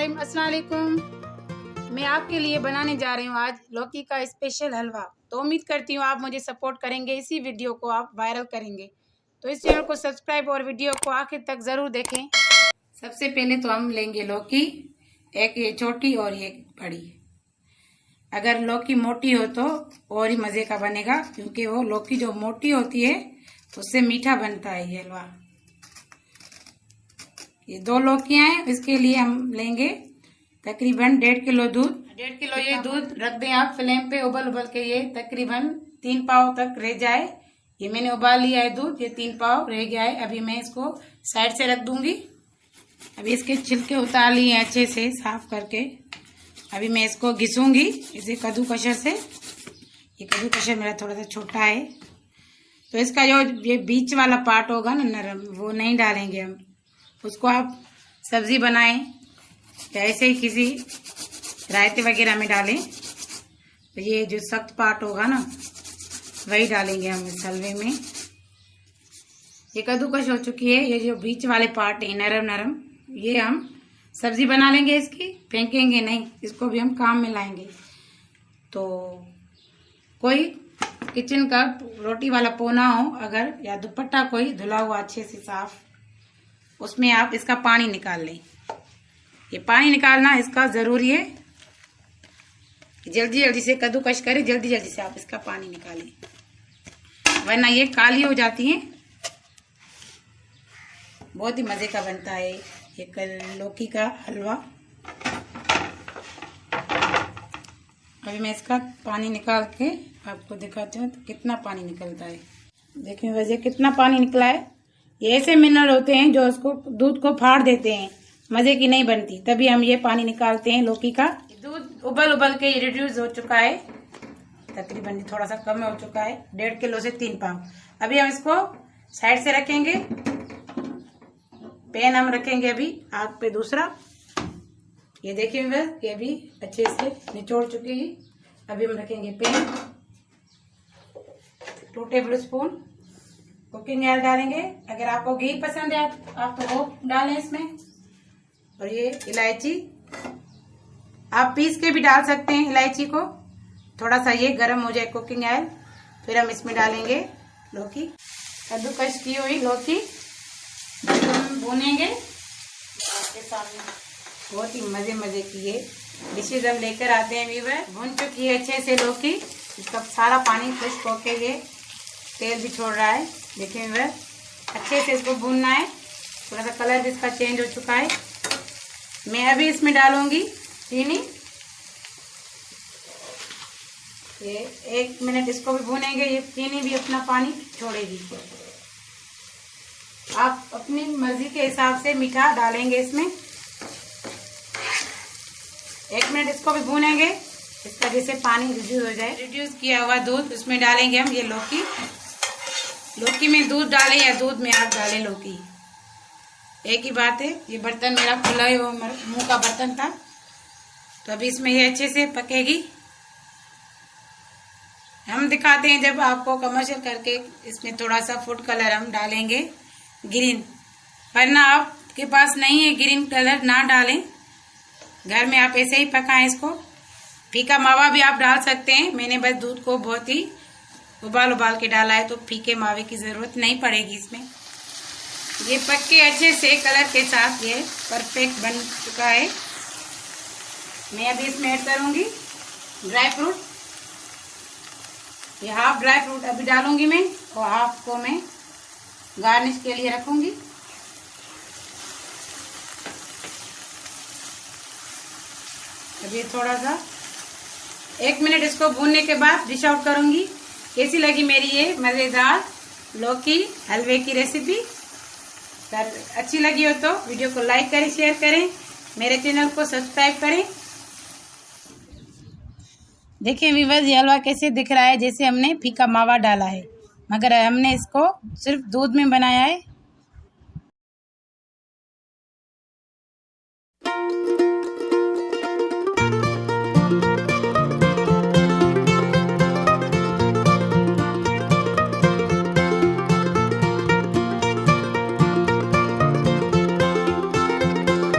रहीम, अस्सलाम वालेकुम। मैं आपके लिए बनाने जा रही हूँ आज लौकी का स्पेशल हलवा। तो उम्मीद करती हूँ आप मुझे सपोर्ट करेंगे, इसी वीडियो को आप वायरल करेंगे। तो इस चैनल को सब्सक्राइब और वीडियो को आखिर तक ज़रूर देखें। सबसे पहले तो हम लेंगे लौकी, एक ये छोटी और ये बड़ी। अगर लौकी मोटी हो तो और ही मज़े का बनेगा, क्योंकि वो लौकी जो मोटी होती है उससे मीठा बनता है ये हलवा। ये 2 लौकियां हैं, इसके लिए हम लेंगे तकरीबन 1.5 किलो दूध। 1.5 किलो ये दूध रख दें आप फ्लेम पे, उबल के ये तकरीबन 3 पाव तक रह जाए। ये मैंने उबाल लिया है दूध, ये 3 पाव रह गया है। अभी मैं इसको साइड से रख दूंगी। अभी इसके छिलके उतार लिए अच्छे से साफ करके। अभी मैं इसको घिसूंगी इसे कद्दूकशर से। ये कद्दूकशर मेरा थोड़ा सा छोटा है, तो इसका जो ये बीच वाला पार्ट होगा ना नरम, वो नहीं डालेंगे हम। उसको आप सब्जी बनाएं या ऐसे ही किसी रायते वगैरह में डालें, तो ये जो सख्त पार्ट होगा ना वही डालेंगे हम इस हलवे में। ये कद्दूकश हो चुकी है, ये जो बीच वाले पार्ट है नरम नरम, ये हम सब्जी बना लेंगे इसकी, फेंकेंगे नहीं, इसको भी हम काम में लाएंगे। तो कोई किचन का रोटी वाला पोना हो अगर, या दुपट्टा कोई धुला हुआ अच्छे से साफ, उसमें आप इसका पानी निकाल लें। ये पानी निकालना इसका ज़रूरी है। जल्दी जल्दी से कद्दूकश करें, जल्दी जल्दी से आप इसका पानी निकालें, वरना ये काली हो जाती हैं। बहुत ही मज़े का बनता है ये लौकी का हलवा। अभी मैं इसका पानी निकाल के आपको दिखाती हूँ तो कितना पानी निकलता है। देखिए वैसे कितना पानी निकला है। ये ऐसे मिनरल होते हैं जो उसको दूध को फाड़ देते हैं, मज़े की नहीं बनती, तभी हम ये पानी निकालते हैं लौकी का। दूध उबल के रिड्यूस हो चुका है, तकरीबन थोड़ा सा कम हो चुका है, 1.5 किलो से 3 पाव। अभी हम इसको साइड से रखेंगे। पैन हम रखेंगे अभी आग पे दूसरा। ये देखिए ये भी अच्छे से निचोड़ चुकी है। अभी हम रखेंगे pan, 2 table spoon cooking oil डालेंगे। अगर आपको घी पसंद है आप तो वो डालें इसमें। और ये इलायची आप पीस के भी डाल सकते हैं इलायची को। थोड़ा सा ये गर्म हो जाए कुकिंग ऑयल, फिर हम इसमें डालेंगे लौकी, कद्दूकश की हुई लौकी, हम भूनेंगे आपके सामने। बहुत ही मजे की ये डिशेज हम लेकर आते हैं। व्यूअर भून चुकी है अच्छे से लौकी, इसका सारा पानी खुश्क होके ये तेल भी छोड़ रहा है। देखिए व्यूअर अच्छे से इसको भूनना है। थोड़ा सा कलर भी इसका चेंज हो चुका है। मैं अभी इसमें डालूंगी चीनी। ये 1 मिनट इसको भी भूनेंगे, ये चीनी भी अपना पानी छोड़ेगी। आप अपनी मर्जी के हिसाब से मीठा डालेंगे इसमें। 1 मिनट इसको भी भूनेंगे, इसका जैसे पानी रिड्यूस हो जाए। रिड्यूस किया हुआ दूध उसमें डालेंगे हम ये लौकी। लौकी में दूध डालें या दूध में आप डालें लौकी, एक ही बात है। ये बर्तन मेरा खुला है, वो मुंह का बर्तन था, तो अभी इसमें ये अच्छे से पकेगी। हम दिखाते हैं जब आपको कमर्शियल करके इसमें थोड़ा सा फूड कलर हम डालेंगे ग्रीन, वरना आपके पास नहीं है ग्रीन कलर ना डालें, घर में आप ऐसे ही पकाएं इसको। फीका मावा भी आप डाल सकते हैं। मैंने बस दूध को बहुत ही उबाल के डाला है, तो फीके मावे की जरूरत नहीं पड़ेगी इसमें। ये पक के अच्छे से कलर के साथ ये परफेक्ट बन चुका है। मैं अभी इसमें ऐड करूंगी ड्राई फ्रूट। ये हाफ ड्राई फ्रूट अभी डालूंगी मैं, और हाफ को मैं गार्निश के लिए रखूंगी। अभी थोड़ा सा 1 मिनट इसको भूनने के बाद डिश आउट करूंगी। कैसी लगी मेरी ये मज़ेदार लौकी हलवे की रेसिपी? अगर अच्छी लगी हो तो वीडियो को लाइक करें, शेयर करें, मेरे चैनल को सब्सक्राइब करें। देखिए व्यूअर्स ये हलवा कैसे दिख रहा है, जैसे हमने फीका मावा डाला है, मगर हमने इसको सिर्फ दूध में बनाया है।